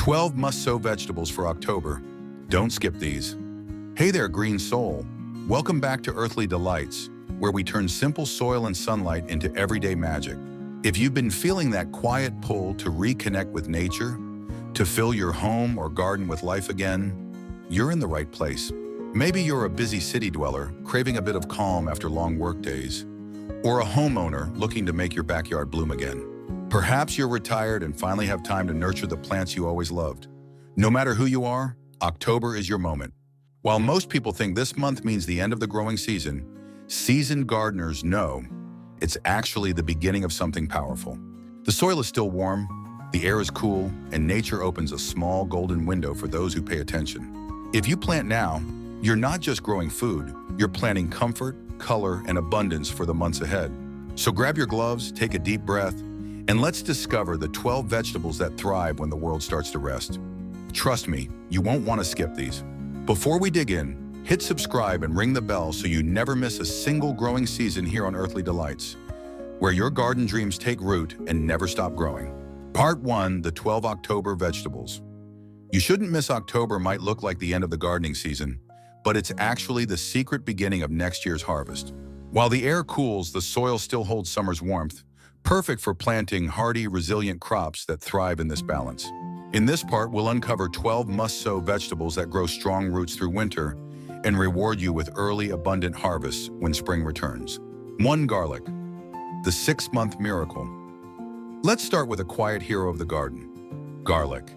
12 must-sow vegetables for October. Don't skip these. Hey there, green soul. Welcome back to Earthly Delights, where we turn simple soil and sunlight into everyday magic. If you've been feeling that quiet pull to reconnect with nature, to fill your home or garden with life again, you're in the right place. Maybe you're a busy city dweller, craving a bit of calm after long work days, or a homeowner looking to make your backyard bloom again. Perhaps you're retired and finally have time to nurture the plants you always loved. No matter who you are, October is your moment. While most people think this month means the end of the growing season, seasoned gardeners know it's actually the beginning of something powerful. The soil is still warm, the air is cool, and nature opens a small golden window for those who pay attention. If you plant now, you're not just growing food, you're planting comfort, color, and abundance for the months ahead. So grab your gloves, take a deep breath, and let's discover the 12 vegetables that thrive when the world starts to rest. Trust me, you won't want to skip these. Before we dig in, hit subscribe and ring the bell so you never miss a single growing season here on Earthly Delights, where your garden dreams take root and never stop growing. Part 1, the 12 October vegetables. You shouldn't miss October. Might look like the end of the gardening season, but it's actually the secret beginning of next year's harvest. While the air cools, the soil still holds summer's warmth, perfect for planting hardy, resilient crops that thrive in this balance. In this part, we'll uncover 12 must-sow vegetables that grow strong roots through winter and reward you with early, abundant harvests when spring returns. 1. Garlic, the 6-month miracle. Let's start with a quiet hero of the garden, garlic.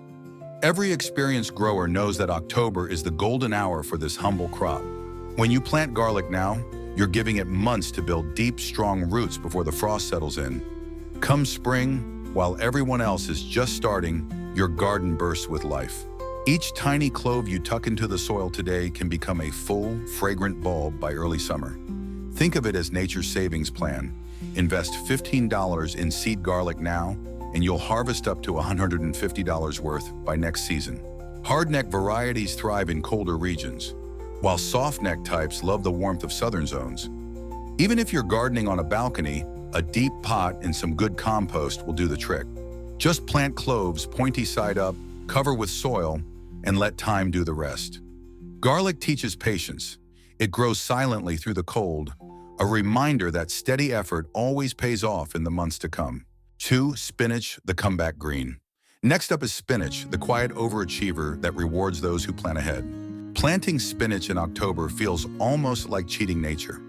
Every experienced grower knows that October is the golden hour for this humble crop. When you plant garlic now, you're giving it months to build deep, strong roots before the frost settles in. Come spring, while everyone else is just starting, your garden bursts with life. Each tiny clove you tuck into the soil today can become a full, fragrant bulb by early summer. Think of it as nature's savings plan. Invest $15 in seed garlic now, and you'll harvest up to $150 worth by next season. Hardneck varieties thrive in colder regions, while softneck types love the warmth of southern zones. Even if you're gardening on a balcony, a deep pot and some good compost will do the trick. Just plant cloves pointy side up, cover with soil, and let time do the rest. Garlic teaches patience. It grows silently through the cold, a reminder that steady effort always pays off in the months to come. 2. Spinach, the comeback green. Next up is spinach, the quiet overachiever that rewards those who plan ahead. Planting spinach in October feels almost like cheating nature.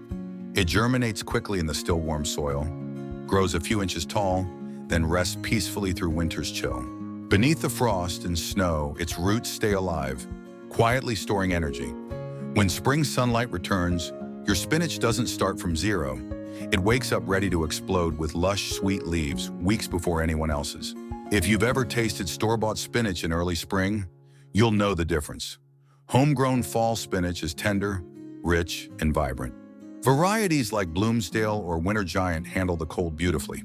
It germinates quickly in the still warm soil, grows a few inches tall, then rests peacefully through winter's chill. Beneath the frost and snow, its roots stay alive, quietly storing energy. When spring sunlight returns, your spinach doesn't start from zero. It wakes up ready to explode with lush, sweet leaves weeks before anyone else's. If you've ever tasted store-bought spinach in early spring, you'll know the difference. Homegrown fall spinach is tender, rich, and vibrant. Varieties like Bloomsdale or Winter Giant handle the cold beautifully.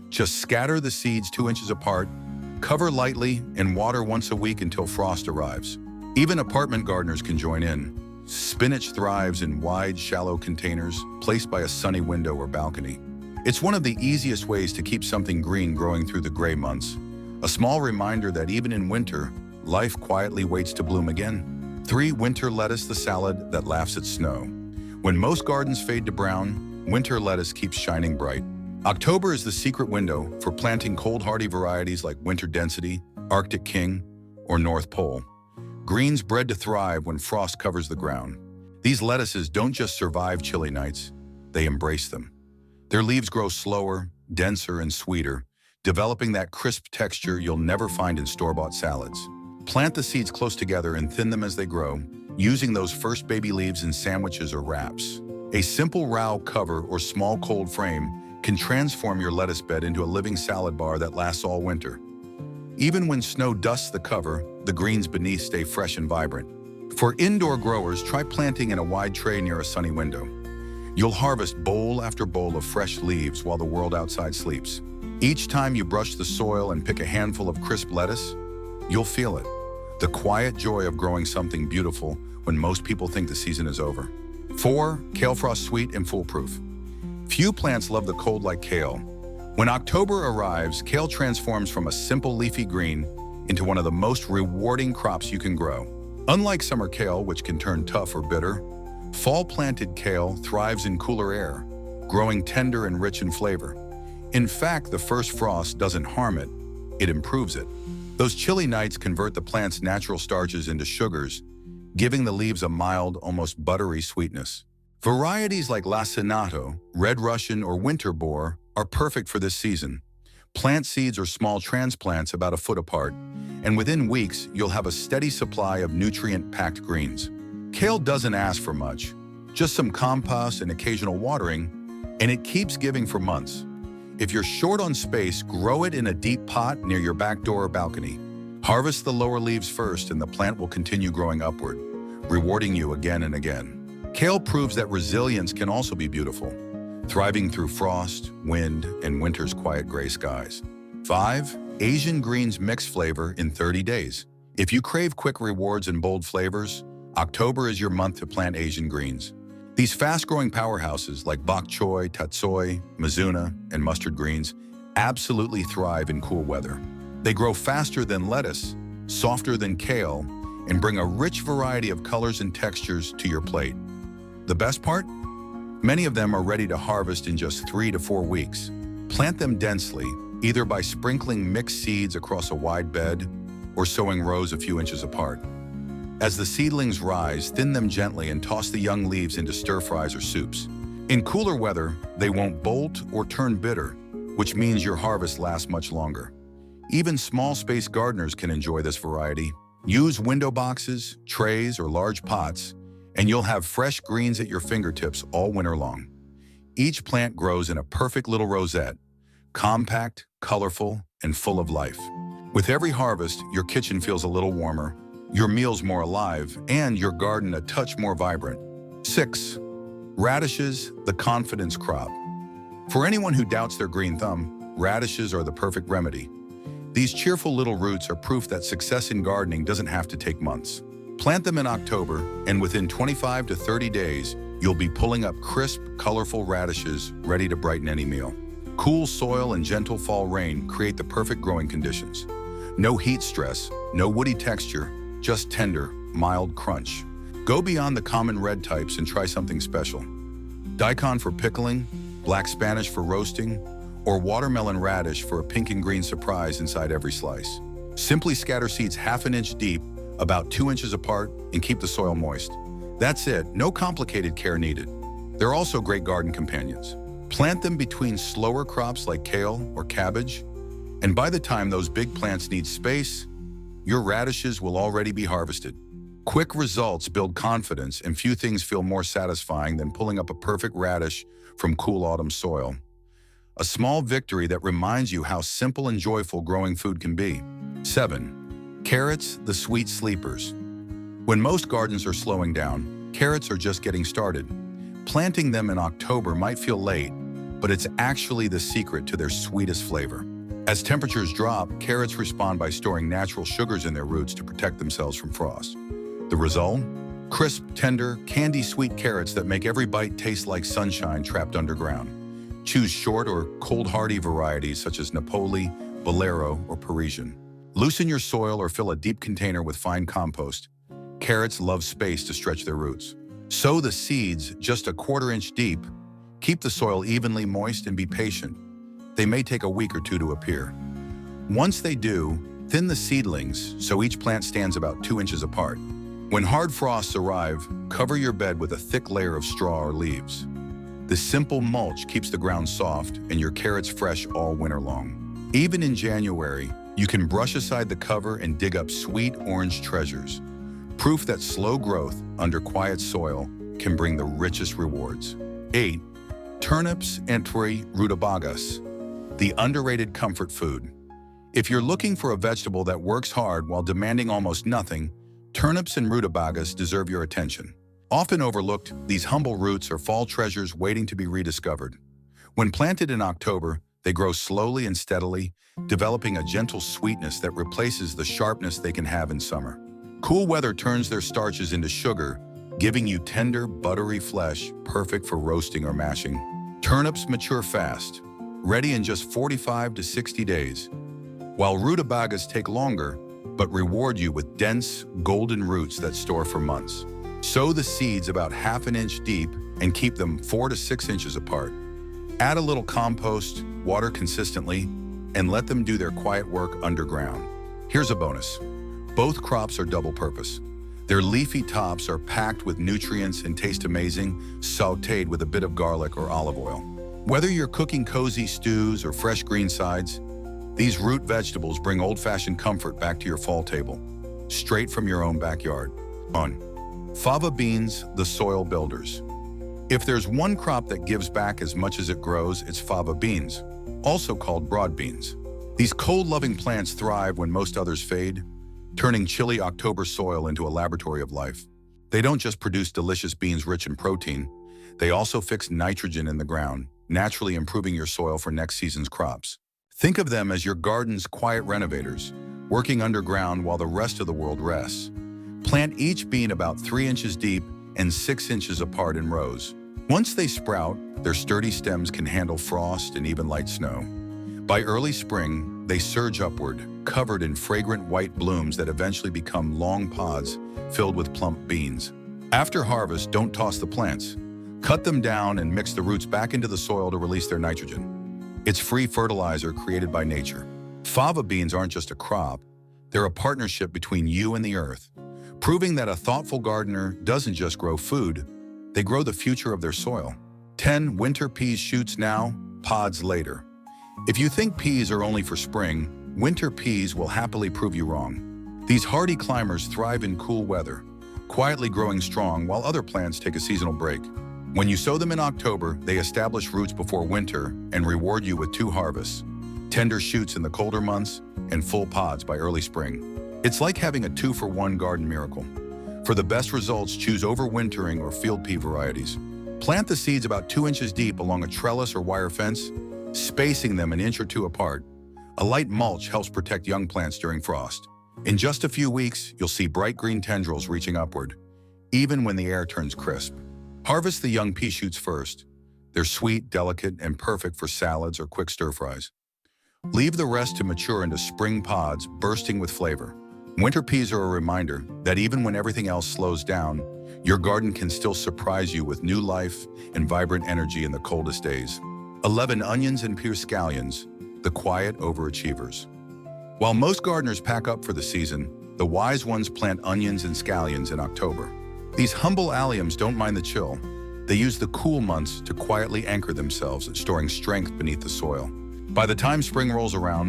Just scatter the seeds 2 inches apart, cover lightly, and water once a week until frost arrives. Even apartment gardeners can join in. Spinach thrives in wide, shallow containers placed by a sunny window or balcony. It's one of the easiest ways to keep something green growing through the gray months. A small reminder that even in winter, life quietly waits to bloom again. 3. Winter lettuce, the salad that laughs at snow. When most gardens fade to brown, winter lettuce keeps shining bright. October is the secret window for planting cold hardy varieties like Winter Density, Arctic King, or North Pole. Greens bred to thrive when frost covers the ground. These lettuces don't just survive chilly nights, they embrace them. Their leaves grow slower, denser, and sweeter, developing that crisp texture you'll never find in store-bought salads. Plant the seeds close together and thin them as they grow, using those first baby leaves in sandwiches or wraps. A simple row cover or small cold frame can transform your lettuce bed into a living salad bar that lasts all winter. Even when snow dusts the cover, the greens beneath stay fresh and vibrant. For indoor growers, try planting in a wide tray near a sunny window. You'll harvest bowl after bowl of fresh leaves while the world outside sleeps. Each time you brush the soil and pick a handful of crisp lettuce, you'll feel it. The quiet joy of growing something beautiful when most people think the season is over. 4. Kale frost sweet and foolproof. Few plants love the cold like kale. When October arrives, kale transforms from a simple leafy green into one of the most rewarding crops you can grow. Unlike summer kale, which can turn tough or bitter, fall-planted kale thrives in cooler air, growing tender and rich in flavor. In fact, the first frost doesn't harm it, it improves it. Those chilly nights convert the plant's natural starches into sugars, giving the leaves a mild, almost buttery sweetness. Varieties like lacinato, red Russian, or winter boar are perfect for this season. Plant seeds or small transplants about a foot apart, and within weeks, you'll have a steady supply of nutrient-packed greens. Kale doesn't ask for much, just some compost and occasional watering, and it keeps giving for months. If you're short on space, grow it in a deep pot near your back door or balcony. Harvest the lower leaves first, and the plant will continue growing upward, rewarding you again and again. Kale proves that resilience can also be beautiful, thriving through frost, wind, and winter's quiet gray skies. 5. Asian greens mix flavor in 30 days. If you crave quick rewards and bold flavors, October is your month to plant Asian greens. These fast-growing powerhouses like bok choy, tatsoi, mizuna, and mustard greens absolutely thrive in cool weather. They grow faster than lettuce, softer than kale, and bring a rich variety of colors and textures to your plate. The best part? Many of them are ready to harvest in just 3 to 4 weeks. Plant them densely, either by sprinkling mixed seeds across a wide bed or sowing rows a few inches apart. As the seedlings rise, thin them gently and toss the young leaves into stir-fries or soups. In cooler weather, they won't bolt or turn bitter, which means your harvest lasts much longer. Even small-space gardeners can enjoy this variety. Use window boxes, trays, or large pots, and you'll have fresh greens at your fingertips all winter long. Each plant grows in a perfect little rosette, compact, colorful, and full of life. With every harvest, your kitchen feels a little warmer, your meals more alive, and your garden a touch more vibrant. 6. Radishes, the confidence crop. For anyone who doubts their green thumb, radishes are the perfect remedy. These cheerful little roots are proof that success in gardening doesn't have to take months. Plant them in October, and within 25 to 30 days, you'll be pulling up crisp, colorful radishes ready to brighten any meal. Cool soil and gentle fall rain create the perfect growing conditions. No heat stress, no woody texture, just tender, mild crunch. Go beyond the common red types and try something special. Daikon for pickling, black Spanish for roasting, or watermelon radish for a pink and green surprise inside every slice. Simply scatter seeds half an inch deep, about 2 inches apart, and keep the soil moist. That's it, no complicated care needed. They're also great garden companions. Plant them between slower crops like kale or cabbage, and by the time those big plants need space, your radishes will already be harvested. Quick results build confidence, and few things feel more satisfying than pulling up a perfect radish from cool autumn soil. A small victory that reminds you how simple and joyful growing food can be. 7. Carrots, the sweet sleepers. When most gardens are slowing down, carrots are just getting started. Planting them in October might feel late, but it's actually the secret to their sweetest flavor. As temperatures drop, carrots respond by storing natural sugars in their roots to protect themselves from frost. The result? Crisp, tender, candy-sweet carrots that make every bite taste like sunshine trapped underground. Choose short or cold-hardy varieties such as Napoli, Bolero, or Parisian. Loosen your soil or fill a deep container with fine compost. Carrots love space to stretch their roots. Sow the seeds just a 1/4 inch deep. Keep the soil evenly moist and be patient. They may take a week or 2 to appear. Once they do, thin the seedlings so each plant stands about 2 inches apart. When hard frosts arrive, cover your bed with a thick layer of straw or leaves. This simple mulch keeps the ground soft and your carrots fresh all winter long. Even in January, you can brush aside the cover and dig up sweet orange treasures. Proof that slow growth under quiet soil can bring the richest rewards. 8. Turnips entre rutabagas, the underrated comfort food. If you're looking for a vegetable that works hard while demanding almost nothing, turnips and rutabagas deserve your attention. Often overlooked, these humble roots are fall treasures waiting to be rediscovered. When planted in October, they grow slowly and steadily, developing a gentle sweetness that replaces the sharpness they can have in summer. Cool weather turns their starches into sugar, giving you tender, buttery flesh, perfect for roasting or mashing. Turnips mature fast, ready in just 45 to 60 days. While rutabagas take longer, but reward you with dense, golden roots that store for months. Sow the seeds about ½ an inch deep and keep them 4 to 6 inches apart. Add a little compost, water consistently, and let them do their quiet work underground. Here's a bonus. Both crops are double purpose. Their leafy tops are packed with nutrients and taste amazing, sautéed with a bit of garlic or olive oil. Whether you're cooking cozy stews or fresh green sides, these root vegetables bring old-fashioned comfort back to your fall table, straight from your own backyard. Fava beans, the soil builders. If there's one crop that gives back as much as it grows, it's fava beans, also called broad beans. These cold-loving plants thrive when most others fade, turning chilly October soil into a laboratory of life. They don't just produce delicious beans rich in protein, they also fix nitrogen in the ground, naturally improving your soil for next season's crops. Think of them as your garden's quiet renovators, working underground while the rest of the world rests. Plant each bean about 3 inches deep and 6 inches apart in rows. Once they sprout, their sturdy stems can handle frost and even light snow. By early spring, they surge upward, covered in fragrant white blooms that eventually become long pods filled with plump beans. After harvest, don't toss the plants. Cut them down and mix the roots back into the soil to release their nitrogen. It's free fertilizer created by nature. Fava beans aren't just a crop, they're a partnership between you and the earth, proving that a thoughtful gardener doesn't just grow food, they grow the future of their soil. 10 winter peas shoots now, pods later. If you think peas are only for spring, winter peas will happily prove you wrong. These hardy climbers thrive in cool weather, quietly growing strong while other plants take a seasonal break. When you sow them in October, they establish roots before winter and reward you with 2 harvests, tender shoots in the colder months and full pods by early spring. It's like having a 2-for-1 garden miracle. For the best results, choose overwintering or field pea varieties. Plant the seeds about 2 inches deep along a trellis or wire fence, spacing them an inch or 2 apart. A light mulch helps protect young plants during frost. In just a few weeks, you'll see bright green tendrils reaching upward, even when the air turns crisp. Harvest the young pea shoots first. They're sweet, delicate, and perfect for salads or quick stir-fries. Leave the rest to mature into spring pods bursting with flavor. Winter peas are a reminder that even when everything else slows down, your garden can still surprise you with new life and vibrant energy in the coldest days. 11 onions and pear scallions, the quiet overachievers. While most gardeners pack up for the season, the wise ones plant onions and scallions in October. These humble alliums don't mind the chill. They use the cool months to quietly anchor themselves, storing strength beneath the soil. By the time spring rolls around,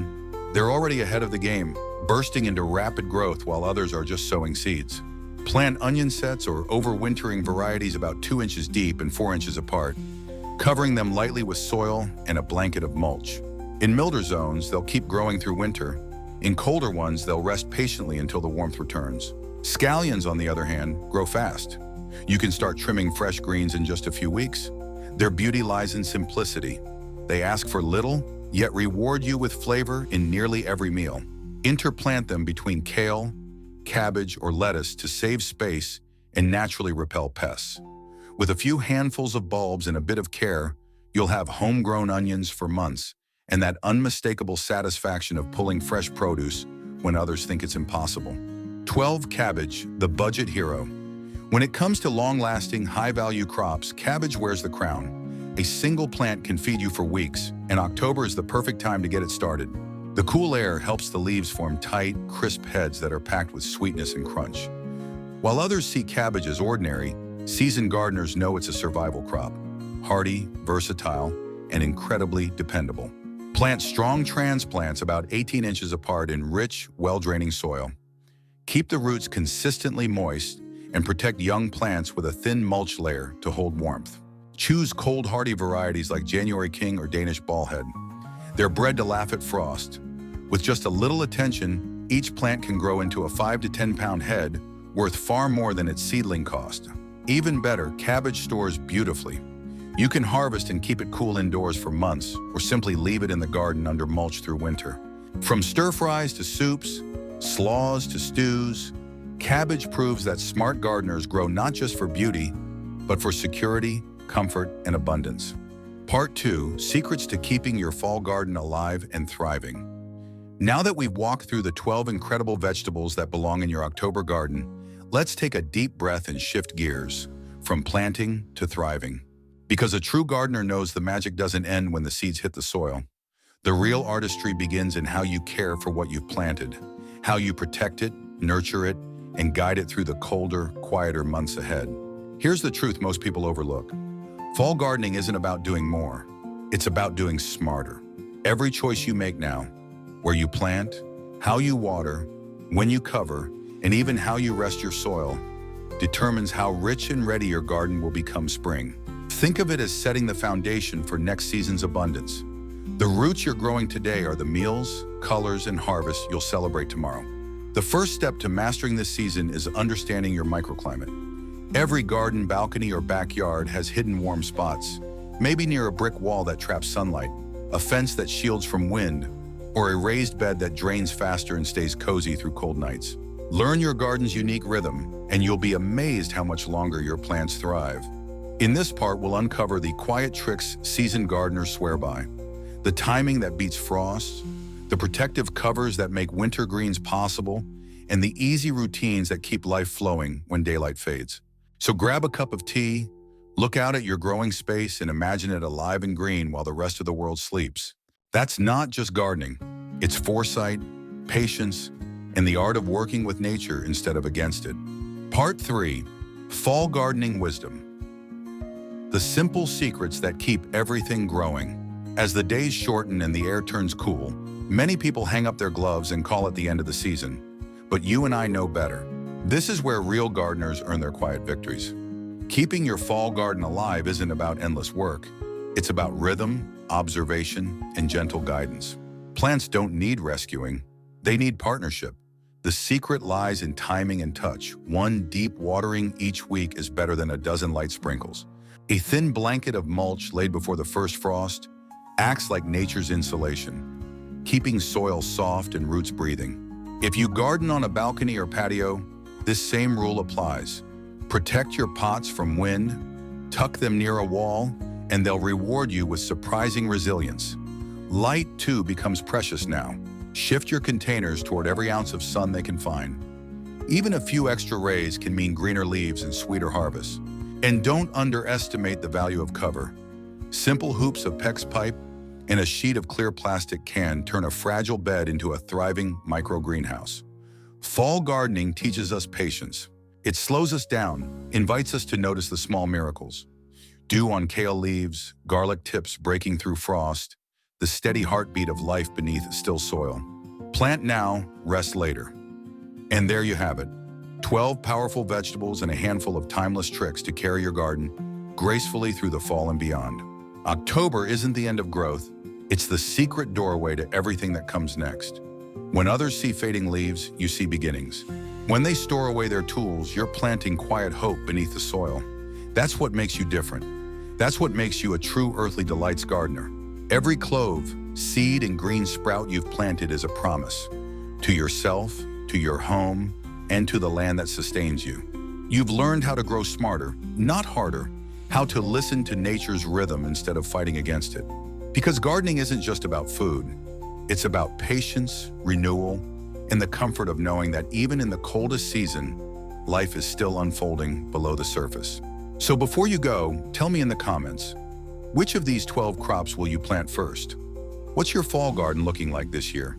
they're already ahead of the game, bursting into rapid growth while others are just sowing seeds. Plant onion sets or overwintering varieties about 2 inches deep and 4 inches apart, covering them lightly with soil and a blanket of mulch. In milder zones, they'll keep growing through winter. In colder ones, they'll rest patiently until the warmth returns. Scallions, on the other hand, grow fast. You can start trimming fresh greens in just a few weeks. Their beauty lies in simplicity. They ask for little, yet reward you with flavor in nearly every meal. Interplant them between kale, cabbage, or lettuce to save space and naturally repel pests. With a few handfuls of bulbs and a bit of care, you'll have homegrown onions for months and that unmistakable satisfaction of pulling fresh produce when others think it's impossible. 12 cabbage, the budget hero. When it comes to long-lasting, high-value crops, cabbage wears the crown. A single plant can feed you for weeks, and October is the perfect time to get it started. The cool air helps the leaves form tight, crisp heads that are packed with sweetness and crunch. While others see cabbage as ordinary, seasoned gardeners know it's a survival crop. Hardy, versatile, and incredibly dependable. Plant strong transplants about 18 inches apart in rich, well-draining soil. Keep the roots consistently moist and protect young plants with a thin mulch layer to hold warmth. Choose cold hardy varieties like January King or Danish Ballhead. They're bred to laugh at frost. With just a little attention, each plant can grow into a 5 to 10 pound head, worth far more than its seedling cost. Even better, cabbage stores beautifully. You can harvest and keep it cool indoors for months, or simply leave it in the garden under mulch through winter. From stir-fries to soups, slaws to stews, cabbage proves that smart gardeners grow not just for beauty, but for security, comfort, and abundance. Part 2, Secrets to Keeping Your Fall Garden Alive and Thriving. Now that we've walked through the 12 incredible vegetables that belong in your October garden, let's take a deep breath and shift gears from planting to thriving. Because a true gardener knows the magic doesn't end when the seeds hit the soil. The real artistry begins in how you care for what you've planted, how you protect it, nurture it, and guide it through the colder, quieter months ahead. Here's the truth most people overlook. Fall gardening isn't about doing more. It's about doing smarter. Every choice you make now, where you plant, how you water, when you cover, and even how you rest your soil, determines how rich and ready your garden will become spring. Think of it as setting the foundation for next season's abundance. The roots you're growing today are the meals, colors, and harvests you'll celebrate tomorrow. The first step to mastering this season is understanding your microclimate. Every garden, balcony, or backyard has hidden warm spots, maybe near a brick wall that traps sunlight, a fence that shields from wind, or a raised bed that drains faster and stays cozy through cold nights. Learn your garden's unique rhythm, and you'll be amazed how much longer your plants thrive. In this part, we'll uncover the quiet tricks seasoned gardeners swear by, the timing that beats frost, the protective covers that make winter greens possible, and the easy routines that keep life flowing when daylight fades. So grab a cup of tea, look out at your growing space, and imagine it alive and green while the rest of the world sleeps. That's not just gardening. It's foresight, patience, and the art of working with nature instead of against it. Part 3, Fall Gardening Wisdom. The simple secrets that keep everything growing. As the days shorten and the air turns cool, many people hang up their gloves and call it the end of the season. But you and I know better. This is where real gardeners earn their quiet victories. Keeping your fall garden alive isn't about endless work. It's about rhythm, observation, and gentle guidance. Plants don't need rescuing. They need partnership. The secret lies in timing and touch. One deep watering each week is better than a dozen light sprinkles. A thin blanket of mulch laid before the first frost acts like nature's insulation, keeping soil soft and roots breathing. If you garden on a balcony or patio, this same rule applies. Protect your pots from wind, tuck them near a wall, and they'll reward you with surprising resilience. Light, too, becomes precious now. Shift your containers toward every ounce of sun they can find. Even a few extra rays can mean greener leaves and sweeter harvests. And don't underestimate the value of cover. Simple hoops of PEX pipe and a sheet of clear plastic can turn a fragile bed into a thriving micro-greenhouse. Fall gardening teaches us patience. It slows us down, invites us to notice the small miracles. Dew on kale leaves, garlic tips breaking through frost, the steady heartbeat of life beneath still soil. Plant now, rest later. And there you have it, 12 powerful vegetables and a handful of timeless tricks to carry your garden gracefully through the fall and beyond. October isn't the end of growth, it's the secret doorway to everything that comes next. When others see fading leaves, you see beginnings. When they store away their tools, you're planting quiet hope beneath the soil. That's what makes you different. That's what makes you a true Earthly Delights gardener. Every clove, seed, and green sprout you've planted is a promise to yourself, to your home, and to the land that sustains you. You've learned how to grow smarter, not harder, how to listen to nature's rhythm instead of fighting against it. Because gardening isn't just about food. It's about patience, renewal, and the comfort of knowing that even in the coldest season, life is still unfolding below the surface. So before you go, tell me in the comments, which of these 12 crops will you plant first? What's your fall garden looking like this year?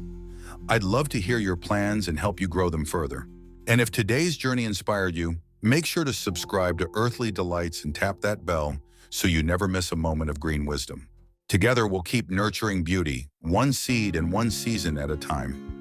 I'd love to hear your plans and help you grow them further. And if today's journey inspired you, make sure to subscribe to Earthly Delights and tap that bell so you never miss a moment of green wisdom. Together, we'll keep nurturing beauty, one seed and one season at a time.